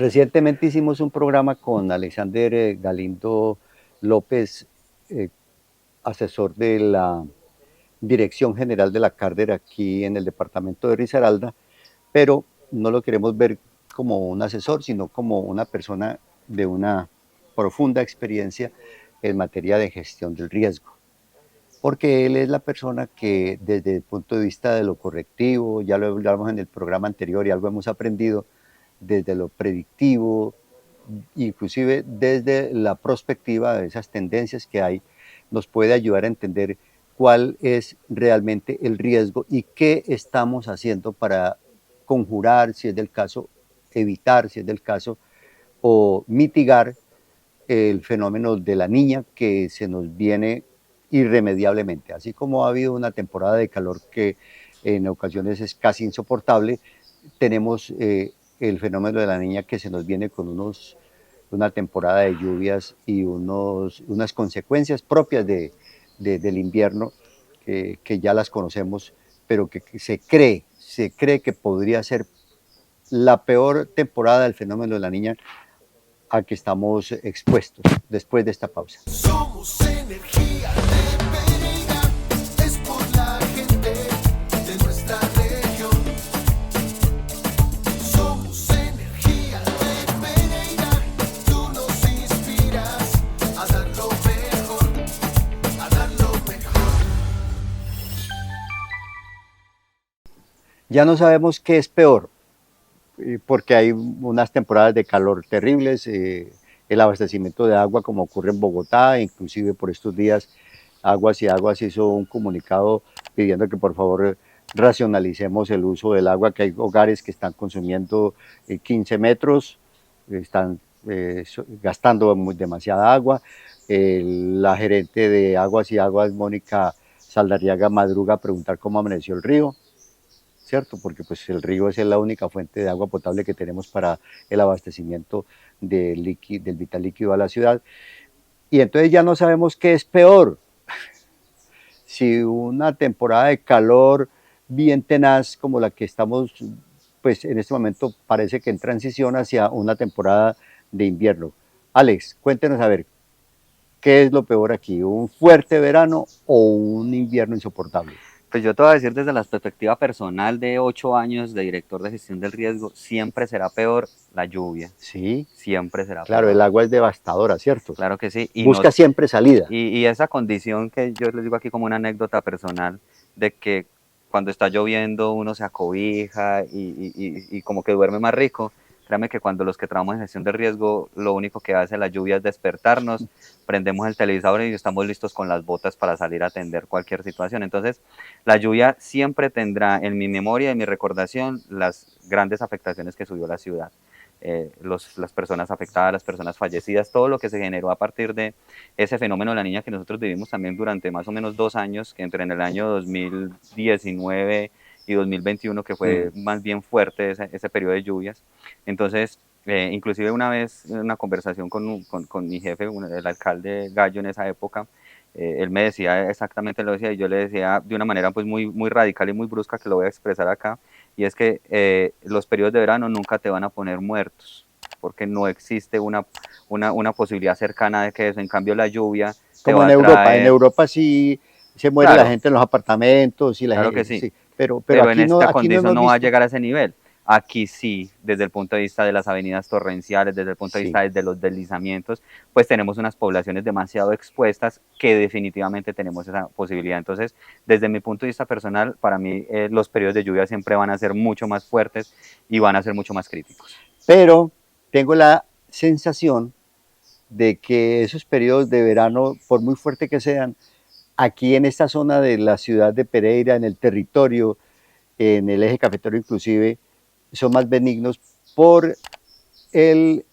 Recientemente hicimos un programa con Alexander Galindo López, eh, asesor de la Dirección General de la Cárder aquí en el departamento de Risaralda, pero no lo queremos ver como un asesor, sino como una persona de una profunda experiencia en materia de gestión del riesgo, porque él es la persona que desde el punto de vista de lo correctivo, ya lo hablamos en el programa anterior y algo hemos aprendido, desde lo predictivo, inclusive desde la prospectiva de esas tendencias que hay, nos puede ayudar a entender cuál es realmente el riesgo y qué estamos haciendo para conjurar, si es del caso, evitar, si es del caso, o mitigar el fenómeno de la niña que se nos viene irremediablemente. Así como ha habido una temporada de calor que en ocasiones es casi insoportable, tenemos el fenómeno de la niña que se nos viene con una temporada de lluvias y unas consecuencias propias del invierno que ya las conocemos, pero que se cree que podría ser la peor temporada del fenómeno de la niña a que estamos expuestos después de esta pausa. Somos energía de Pereira, es por la gente de nuestra región. Somos energía de Pereira, tú nos inspiras a dar lo mejor, a dar lo mejor. Ya no sabemos qué es peor, porque hay unas temporadas de calor terribles, el abastecimiento de agua como ocurre en Bogotá, inclusive por estos días Aguas y Aguas hizo un comunicado pidiendo que por favor racionalicemos el uso del agua, que hay hogares que están consumiendo 15 metros, están gastando demasiada agua. La gerente de Aguas y Aguas, Mónica Saldarriaga, madruga a preguntar cómo amaneció el río, ¿cierto? Porque pues el río es la única fuente de agua potable que tenemos para el abastecimiento del vital líquido a la ciudad. Y entonces ya no sabemos qué es peor, si una temporada de calor bien tenaz como la que estamos, pues en este momento parece que en transición hacia una temporada de invierno. Alex, cuéntenos a ver, ¿qué es lo peor aquí? ¿Un fuerte verano o un invierno insoportable? Pues yo te voy a decir desde la perspectiva personal de 8 años de director de gestión del riesgo, siempre será peor la lluvia, Sí, siempre será claro, peor. el agua es devastadora, ¿cierto? Claro que sí, Busca siempre salida. y esa condición que yo les digo aquí como una anécdota personal, de que cuando está lloviendo uno se acobija y como que duerme más rico. Créame que cuando los que trabajamos en gestión de riesgo, lo único que hace la lluvia es despertarnos, prendemos el televisor y estamos listos con las botas para salir a atender cualquier situación. Entonces, la lluvia siempre tendrá en mi memoria, en mi recordación, las grandes afectaciones que subió la ciudad. Las personas afectadas, las personas fallecidas, todo lo que se generó a partir de ese fenómeno de la niña que nosotros vivimos también durante más o menos 2 años, que entre en el año 2019 y 2021, que fue más bien fuerte ese periodo de lluvias. Entonces, inclusive una vez en una conversación con mi jefe, el alcalde Gallo en esa época, él me decía exactamente lo decía y yo le decía de una manera pues muy radical y muy brusca, que lo voy a expresar acá, y es que los periodos de verano nunca te van a poner muertos, porque no existe una posibilidad cercana de que eso. En cambio, la lluvia te Como va a En traer, Europa sí se muere la claro, gente en los apartamentos y la claro que gente, sí, sí, pero pero en esta aquí no condición hemos no va a visto, llegar a ese nivel. Aquí sí, desde el punto de vista de las avenidas torrenciales, desde el punto de sí. vista de los deslizamientos, pues tenemos unas poblaciones demasiado expuestas que definitivamente tenemos esa posibilidad. Entonces, desde mi punto de vista personal, para mí los periodos de lluvia siempre van a ser mucho más fuertes y van a ser mucho más críticos. Pero tengo la sensación de que esos periodos de verano, por muy fuerte que sean, aquí en esta zona de la ciudad de Pereira, en el territorio, en el eje cafetero inclusive, son más benignos por el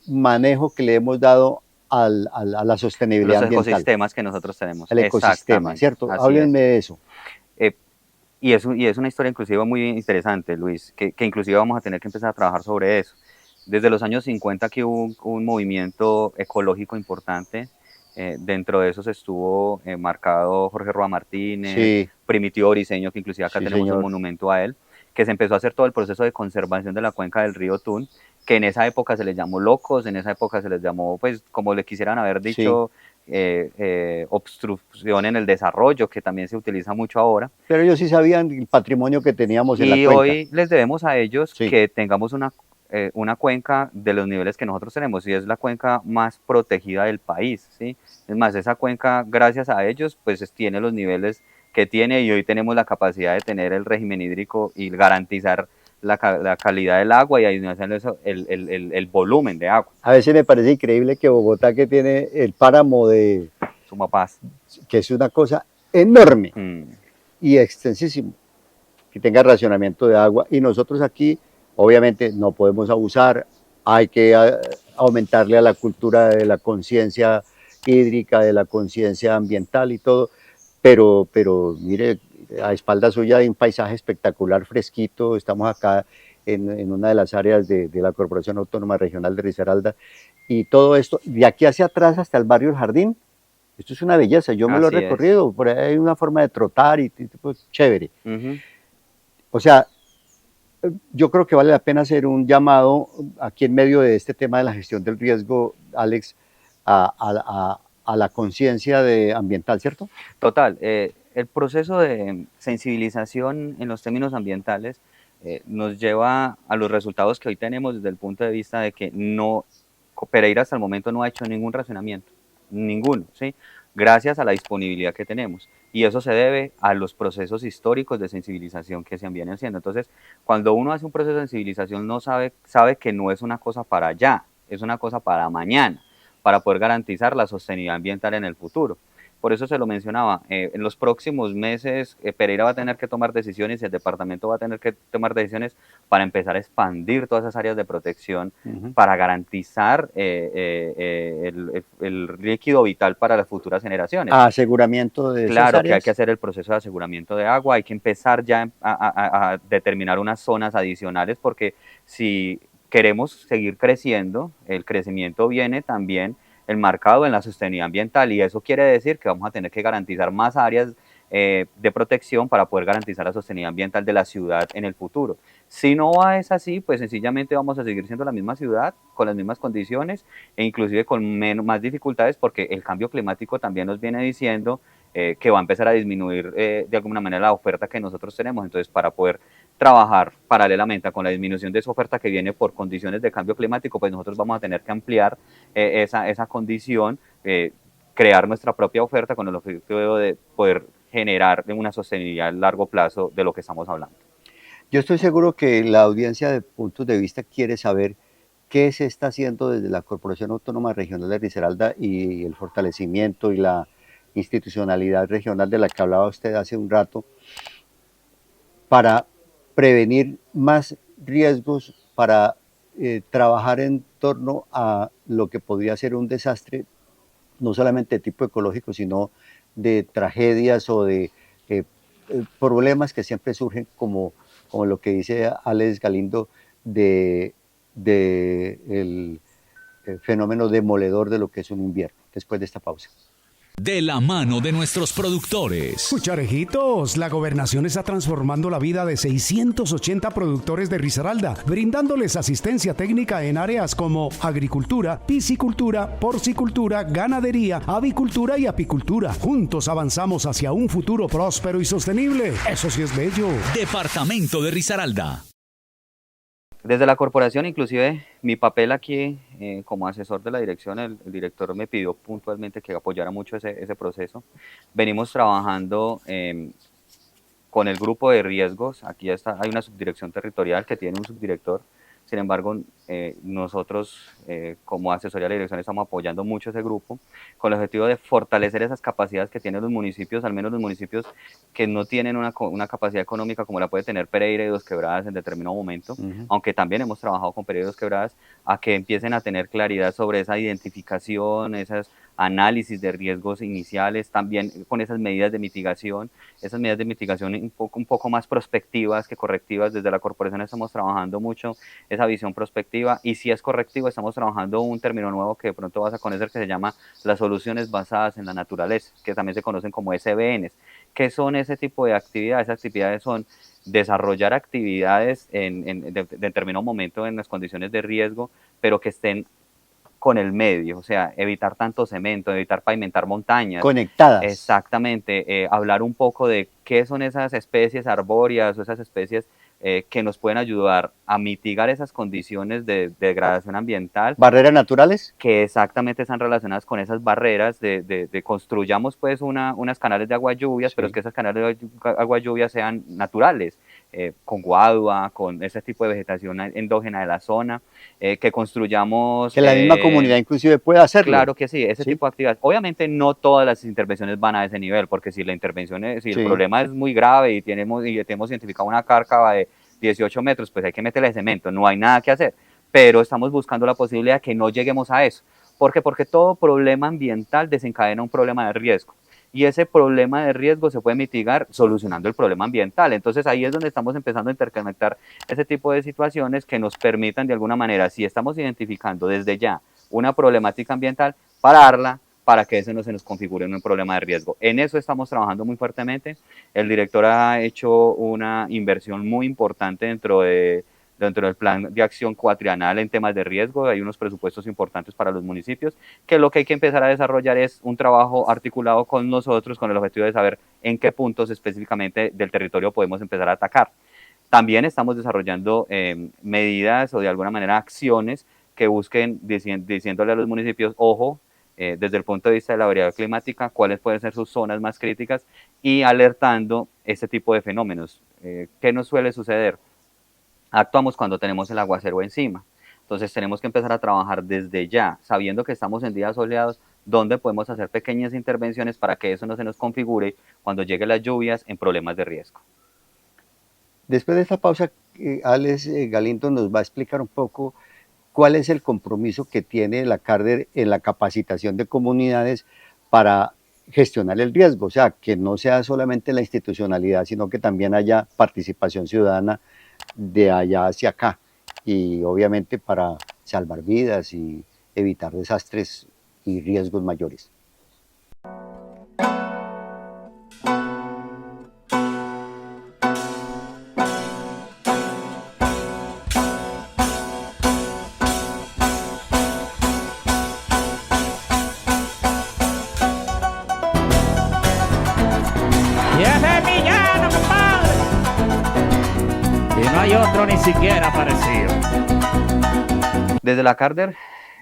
manejo que le hemos dado a la Los sostenibilidad ambiental, ecosistemas que nosotros tenemos, al ecosistema, exactamente, ¿cierto? así Háblenme es. de eso. Eh, y es una historia inclusive muy interesante, Luis, que inclusive vamos a tener que empezar a trabajar sobre eso. Desde los años 50 que hubo un movimiento ecológico importante. Dentro de esos estuvo marcado Jorge Roa Martínez, Sí, Primitivo Briceño, que inclusive acá sí, tenemos un señor. monumento a él, que se empezó a hacer todo el proceso de conservación de la cuenca del río Tun, que en esa época se les llamó locos, en esa época se les llamó, pues, como le quisieran haber Sí, dicho, obstrucción en el desarrollo, que también se utiliza mucho ahora. pero ellos sí sabían el patrimonio que teníamos en la Y cuenca. hoy les debemos a ellos Sí, que tengamos una cuenca de los niveles que nosotros tenemos, y es la cuenca más protegida del país, ¿sí? Es más, esa cuenca, gracias a ellos, pues tiene los niveles que tiene, y hoy tenemos la capacidad de tener el régimen hídrico y garantizar la calidad del agua, y adicional a eso, el volumen de agua. a veces me parece increíble que Bogotá, que tiene el páramo Suma paz. que es una cosa enorme Mm. y extensísimo, que tenga racionamiento de agua, y nosotros aquí obviamente no podemos abusar, hay que aumentarle a la cultura de la conciencia hídrica, de la conciencia ambiental y todo, pero mire, a espaldas suya hay un paisaje espectacular, fresquito, estamos acá en una de las áreas de la Corporación Autónoma Regional de Risaralda, y todo esto, de aquí hacia atrás hasta el barrio El Jardín, esto es una belleza, yo me lo he Así es. recorrido, por ahí hay una forma de trotar y pues, chévere. Ujú. O sea, yo creo que vale la pena hacer un llamado aquí en medio de este tema de la gestión del riesgo, Alex, a la conciencia ambiental, ¿cierto? Total, el proceso de sensibilización en los términos ambientales nos lleva a los resultados que hoy tenemos desde el punto de vista de que Pereira hasta el momento no ha hecho ningún racionamiento, ninguno, ¿sí? Gracias a la disponibilidad que tenemos. Y eso se debe a los procesos históricos de sensibilización que se vienen haciendo. Entonces, cuando uno hace un proceso de sensibilización, sabe que no es una cosa para allá, es una cosa para mañana, para poder garantizar la sostenibilidad ambiental en el futuro. Por eso se lo mencionaba, en los próximos meses Pereira va a tener que tomar decisiones y el departamento va a tener que tomar decisiones para empezar a expandir todas esas áreas de protección para garantizar el líquido vital para las futuras generaciones. Aseguramiento de esas Claro que hay áreas. que hacer el proceso de aseguramiento de agua, hay que empezar ya a determinar unas zonas adicionales, porque si queremos seguir creciendo, el crecimiento viene también enmarcado en la sostenibilidad ambiental, y eso quiere decir que vamos a tener que garantizar más áreas de protección para poder garantizar la sostenibilidad ambiental de la ciudad en el futuro. Si no es así, pues sencillamente vamos a seguir siendo la misma ciudad, con las mismas condiciones e inclusive con más dificultades, porque el cambio climático también nos viene diciendo que va a empezar a disminuir de alguna manera la oferta que nosotros tenemos. Entonces, para poder trabajar paralelamente con la disminución de esa oferta que viene por condiciones de cambio climático, pues nosotros vamos a tener que ampliar esa condición, crear nuestra propia oferta con el objetivo de poder generar una sostenibilidad a largo plazo de lo que estamos hablando. Yo estoy seguro que la audiencia de puntos de vista quiere saber qué se está haciendo desde la Corporación Autónoma Regional de Risaralda y el fortalecimiento y la institucionalidad regional de la que hablaba usted hace un rato para prevenir más riesgos, para trabajar en torno a lo que podría ser un desastre, no solamente de tipo ecológico, sino de tragedias o de problemas que siempre surgen, como lo que dice Alex Galindo, de el fenómeno demoledor de lo que es un invierno, después de esta pausa. De la mano de nuestros productores. Cucharejitos, la gobernación está transformando la vida de 680 productores de Risaralda, brindándoles asistencia técnica en áreas como agricultura, piscicultura, porcicultura, ganadería, avicultura y apicultura. Juntos avanzamos hacia un futuro próspero y sostenible. Eso sí es bello. Departamento de Risaralda. Desde la corporación, inclusive mi papel aquí como asesor de la dirección, el director me pidió puntualmente que apoyara mucho ese proceso. Venimos trabajando con el grupo de riesgos. Aquí hay una subdirección territorial que tiene un subdirector. Sin embargo, nosotros como asesoría de la dirección estamos apoyando mucho ese grupo con el objetivo de fortalecer esas capacidades que tienen los municipios, al menos los municipios que no tienen una capacidad económica como la puede tener Pereira y Dos Quebradas en determinado momento, aunque también hemos trabajado con Pereira y Dos Quebradas, a que empiecen a tener claridad sobre esa identificación, esas análisis de riesgos iniciales, también con esas medidas de mitigación un poco más prospectivas que correctivas. Desde la corporación estamos trabajando mucho esa visión prospectiva, y si es correctivo estamos trabajando un término nuevo que de pronto vas a conocer, que se llama las soluciones basadas en la naturaleza, que también se conocen como SBNs. ¿Qué son ese tipo de actividades? Esas actividades son desarrollar actividades en determinado momento en las condiciones de riesgo, pero que estén con el medio, o sea, evitar tanto cemento, evitar pavimentar montañas. Conectadas. Exactamente, hablar un poco de qué son esas especies arbóreas o esas especies que nos pueden ayudar a mitigar esas condiciones de degradación ambiental, ¿Barreras naturales? que exactamente están relacionadas con esas barreras de construyamos pues unas canales de agua lluvias, Sí. pero es que esas canales de agua lluvias sean naturales, con guadua, con ese tipo de vegetación endógena de la zona, que construyamos... Que la misma comunidad inclusive pueda hacerlo. Claro que sí, ese ¿Sí? tipo de actividades. Obviamente no todas las intervenciones van a ese nivel, porque si la intervención si el Sí. problema es muy grave y tenemos identificado una cárcava de 18 metros, pues hay que meterle cemento, no hay nada que hacer. Pero estamos buscando la posibilidad de que no lleguemos a eso. ¿Por qué? Porque todo problema ambiental desencadena un problema de riesgo. Y ese problema de riesgo se puede mitigar solucionando el problema ambiental. Entonces ahí es donde estamos empezando a interconectar ese tipo de situaciones que nos permitan de alguna manera, si estamos identificando desde ya una problemática ambiental, pararla para que ese no se nos configure en un problema de riesgo. En eso estamos trabajando muy fuertemente. El director ha hecho una inversión muy importante dentro del plan de acción cuatrienal en temas de riesgo. Hay unos presupuestos importantes para los municipios, que lo que hay que empezar a desarrollar es un trabajo articulado con nosotros, con el objetivo de saber en qué puntos específicamente del territorio podemos empezar a atacar. También estamos desarrollando medidas o de alguna manera acciones que busquen diciéndole a los municipios, ojo, desde el punto de vista de la variabilidad climática, cuáles pueden ser sus zonas más críticas, y alertando este tipo de fenómenos. ¿Qué nos suele suceder? Actuamos cuando tenemos el aguacero encima. Entonces tenemos que empezar a trabajar desde ya, sabiendo que estamos en días soleados, donde podemos hacer pequeñas intervenciones para que eso no se nos configure cuando lleguen las lluvias en problemas de riesgo. Después de esta pausa, Alex Galindo nos va a explicar un poco cuál es el compromiso que tiene la CARDER en la capacitación de comunidades para gestionar el riesgo, o sea, que no sea solamente la institucionalidad, sino que también haya participación ciudadana de allá hacia acá, y obviamente para salvar vidas y evitar desastres y riesgos mayores. Y ese es villano, compadre. Y no hay otro ni siquiera parecido. Desde la CARDER,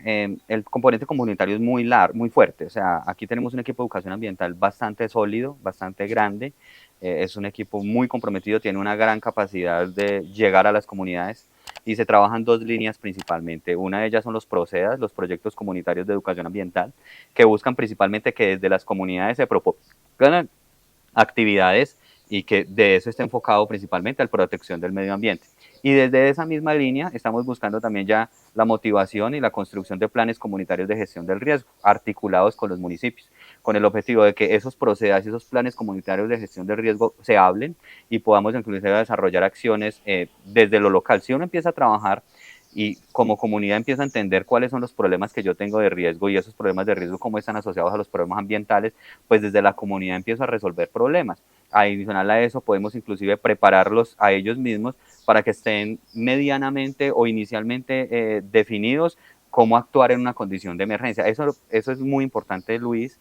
el componente comunitario es muy fuerte. O sea, aquí tenemos un equipo de educación ambiental bastante sólido, bastante grande. Es un equipo muy comprometido, tiene una gran capacidad de llegar a las comunidades, y se trabajan dos líneas principalmente. Una de ellas son los PROCEDAS, los proyectos comunitarios de educación ambiental, que buscan principalmente que desde las comunidades se propongan actividades y que de eso esté enfocado principalmente a la protección del medio ambiente. Y desde esa misma línea estamos buscando también ya la motivación y la construcción de planes comunitarios de gestión del riesgo, articulados con los municipios, con el objetivo de que esos procesos y esos planes comunitarios de gestión del riesgo se hablen y podamos inclusive desarrollar acciones desde lo local. Si uno empieza a trabajar y como comunidad empieza a entender cuáles son los problemas que yo tengo de riesgo, y esos problemas de riesgo cómo están asociados a los problemas ambientales, pues desde la comunidad empiezo a resolver problemas. Adicional a eso, podemos inclusive prepararlos a ellos mismos para que estén medianamente o inicialmente definidos cómo actuar en una condición de emergencia. Eso es muy importante, Luis.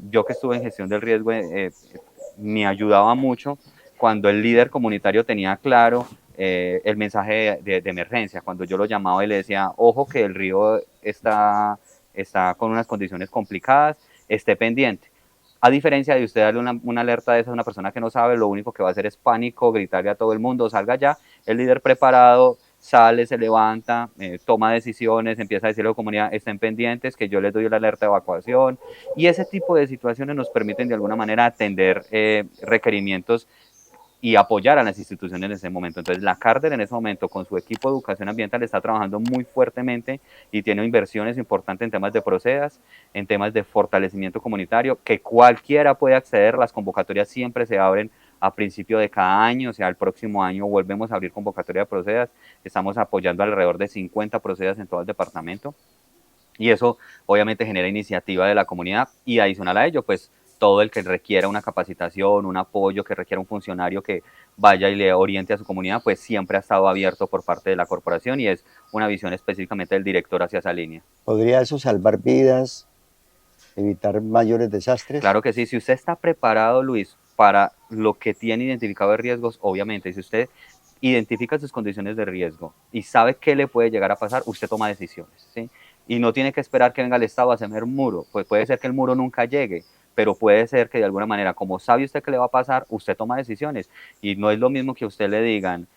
Yo que estuve en gestión del riesgo, me ayudaba mucho cuando el líder comunitario tenía claro el mensaje de emergencia, cuando yo lo llamaba y le decía, ojo que el río está con unas condiciones complicadas, esté pendiente. A diferencia de usted darle una alerta de esa a una persona que no sabe, lo único que va a hacer es pánico, gritarle a todo el mundo, salga ya. El líder preparado sale, se levanta, toma decisiones, empieza a decirle a la comunidad, estén pendientes, que yo les doy la alerta de evacuación, y ese tipo de situaciones nos permiten de alguna manera atender requerimientos y apoyar a las instituciones en ese momento. Entonces la Carder en ese momento con su equipo de educación ambiental está trabajando muy fuertemente y tiene inversiones importantes en temas de procedas, en temas de fortalecimiento comunitario, que cualquiera puede acceder, las convocatorias siempre se abren a principio de cada año, o sea, el próximo año volvemos a abrir convocatoria de procedas, estamos apoyando alrededor de 50 procedas en todo el departamento, y eso obviamente genera iniciativa de la comunidad, y adicional a ello, pues todo el que requiera una capacitación, un apoyo, que requiera un funcionario que vaya y le oriente a su comunidad, pues siempre ha estado abierto por parte de la corporación y es una visión específicamente del director hacia esa línea. ¿Podría eso salvar vidas, evitar mayores desastres? Claro que sí, si usted está preparado, Luis, para lo que tiene identificado de riesgos, obviamente, si usted identifica sus condiciones de riesgo y sabe qué le puede llegar a pasar, usted toma decisiones, ¿sí? Y no tiene que esperar que venga el Estado a hacer un muro, pues puede ser que el muro nunca llegue, pero puede ser que de alguna manera, como sabe usted qué le va a pasar, usted toma decisiones. Y no es lo mismo que a usted le digan,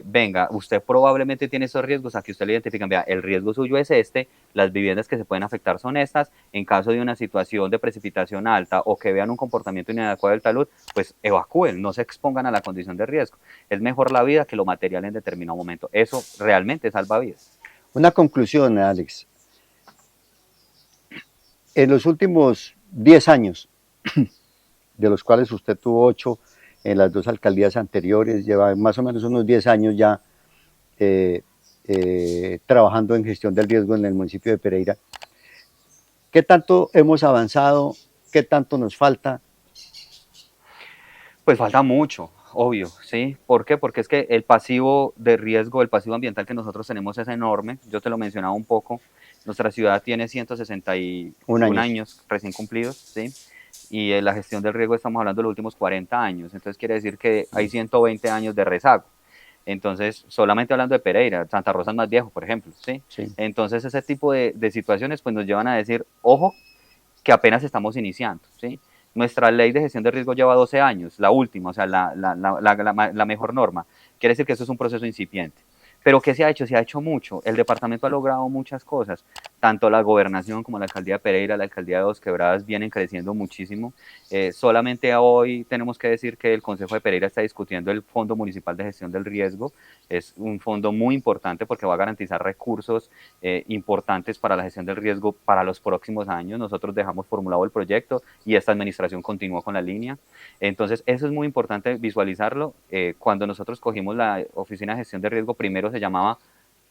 venga, usted probablemente tiene esos riesgos, a que usted le identifiquen, vea, el riesgo suyo es este, las viviendas que se pueden afectar son estas, en caso de una situación de precipitación alta o que vean un comportamiento inadecuado del talud, pues evacúen, no se expongan a la condición de riesgo. Es mejor la vida que lo material en determinado momento. Eso realmente salva vidas. Una conclusión, Alex. En los últimos 10 años, de los cuales usted tuvo 8 en las 2 alcaldías anteriores, lleva más o menos unos 10 años ya trabajando en gestión del riesgo en el municipio de Pereira. ¿Qué tanto hemos avanzado? ¿Qué tanto nos falta? Pues falta mucho, obvio, ¿sí? ¿Por qué? Porque es que el pasivo de riesgo, el pasivo ambiental que nosotros tenemos es enorme. Yo te lo mencionaba un poco. Nuestra ciudad tiene 161 años recién cumplidos, ¿sí? Y en la gestión del riesgo estamos hablando de los últimos 40 años. Entonces quiere decir que hay 120 años de rezago. Entonces, solamente hablando de Pereira, Santa Rosa es más viejo, por ejemplo, ¿sí? Sí. Entonces ese tipo de situaciones pues nos llevan a decir, ojo, que apenas estamos iniciando, ¿sí? Nuestra ley de gestión de riesgo lleva 12 años, la última, o sea, la mejor norma. Quiere decir que eso es un proceso incipiente. Pero ¿qué se ha hecho? Se ha hecho mucho. El departamento ha logrado muchas cosas. Tanto la gobernación como la alcaldía de Pereira, la alcaldía de Dos Quebradas vienen creciendo muchísimo. Solamente hoy tenemos que decir que el Consejo de Pereira está discutiendo el Fondo Municipal de Gestión del Riesgo. Es un fondo muy importante porque va a garantizar recursos importantes para la gestión del riesgo para los próximos años. Nosotros dejamos formulado el proyecto y esta administración continúa con la línea. Entonces, eso es muy importante visualizarlo. Cuando nosotros cogimos la Oficina de Gestión de Riesgo, primero se llamaba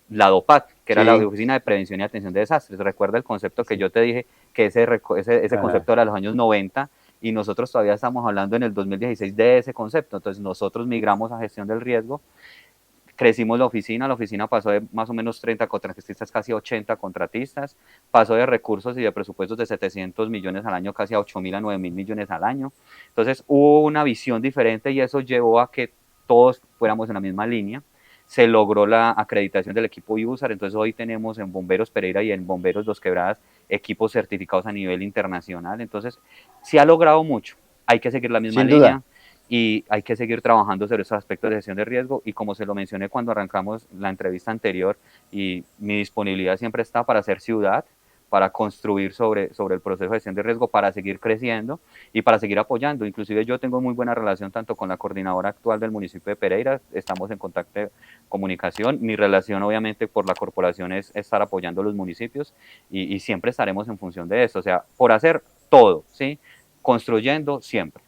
la DOPAC, que era la Oficina de Prevención y Atención de Desastres. Recuerda el concepto que yo te dije, que ese concepto era de los años 90 y nosotros todavía estamos hablando en el 2016 de ese concepto. Entonces, nosotros migramos a gestión del riesgo, crecimos la oficina pasó de más o menos 30 contratistas casi a 80 contratistas, pasó de recursos y de presupuestos de 700 millones al año casi a 8.000 a 9.000 millones al año. Entonces hubo una visión diferente y eso llevó a que todos fuéramos en la misma línea. Se logró la acreditación del equipo USAR, entonces hoy tenemos en Bomberos Pereira y en Bomberos Dos Quebradas equipos certificados a nivel internacional. Entonces se ha logrado mucho, hay que seguir la misma línea y hay que seguir trabajando sobre esos aspectos de gestión de riesgo y como se lo mencioné cuando arrancamos la entrevista anterior, y mi disponibilidad siempre está para hacer ciudad, para construir sobre el proceso de gestión de riesgo, para seguir creciendo y para seguir apoyando. Inclusive yo tengo muy buena relación tanto con la coordinadora actual del municipio de Pereira, estamos en contacto de comunicación, mi relación obviamente por la corporación es estar apoyando a los municipios y siempre estaremos en función de eso, o sea, por hacer todo, ¿sí? Construyendo siempre.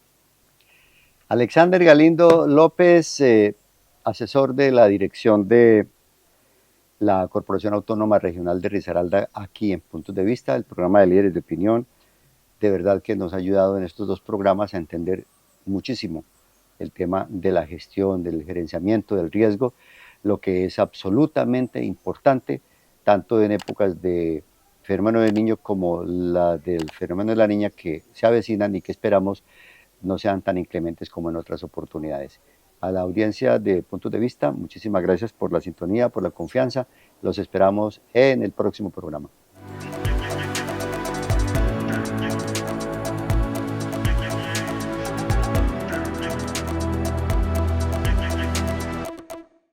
Alexander Galindo López, asesor de la dirección de la Corporación Autónoma Regional de Risaralda, aquí en Puntos de Vista, el programa de líderes de opinión. De verdad que nos ha ayudado en estos 2 programas a entender muchísimo el tema de la gestión, del gerenciamiento, del riesgo, lo que es absolutamente importante, tanto en épocas de fenómeno del niño como la del fenómeno de la niña que se avecinan y que esperamos no sean tan inclementes como en otras oportunidades. A la audiencia de Puntos de Vista, muchísimas gracias por la sintonía, por la confianza. Los esperamos en el próximo programa.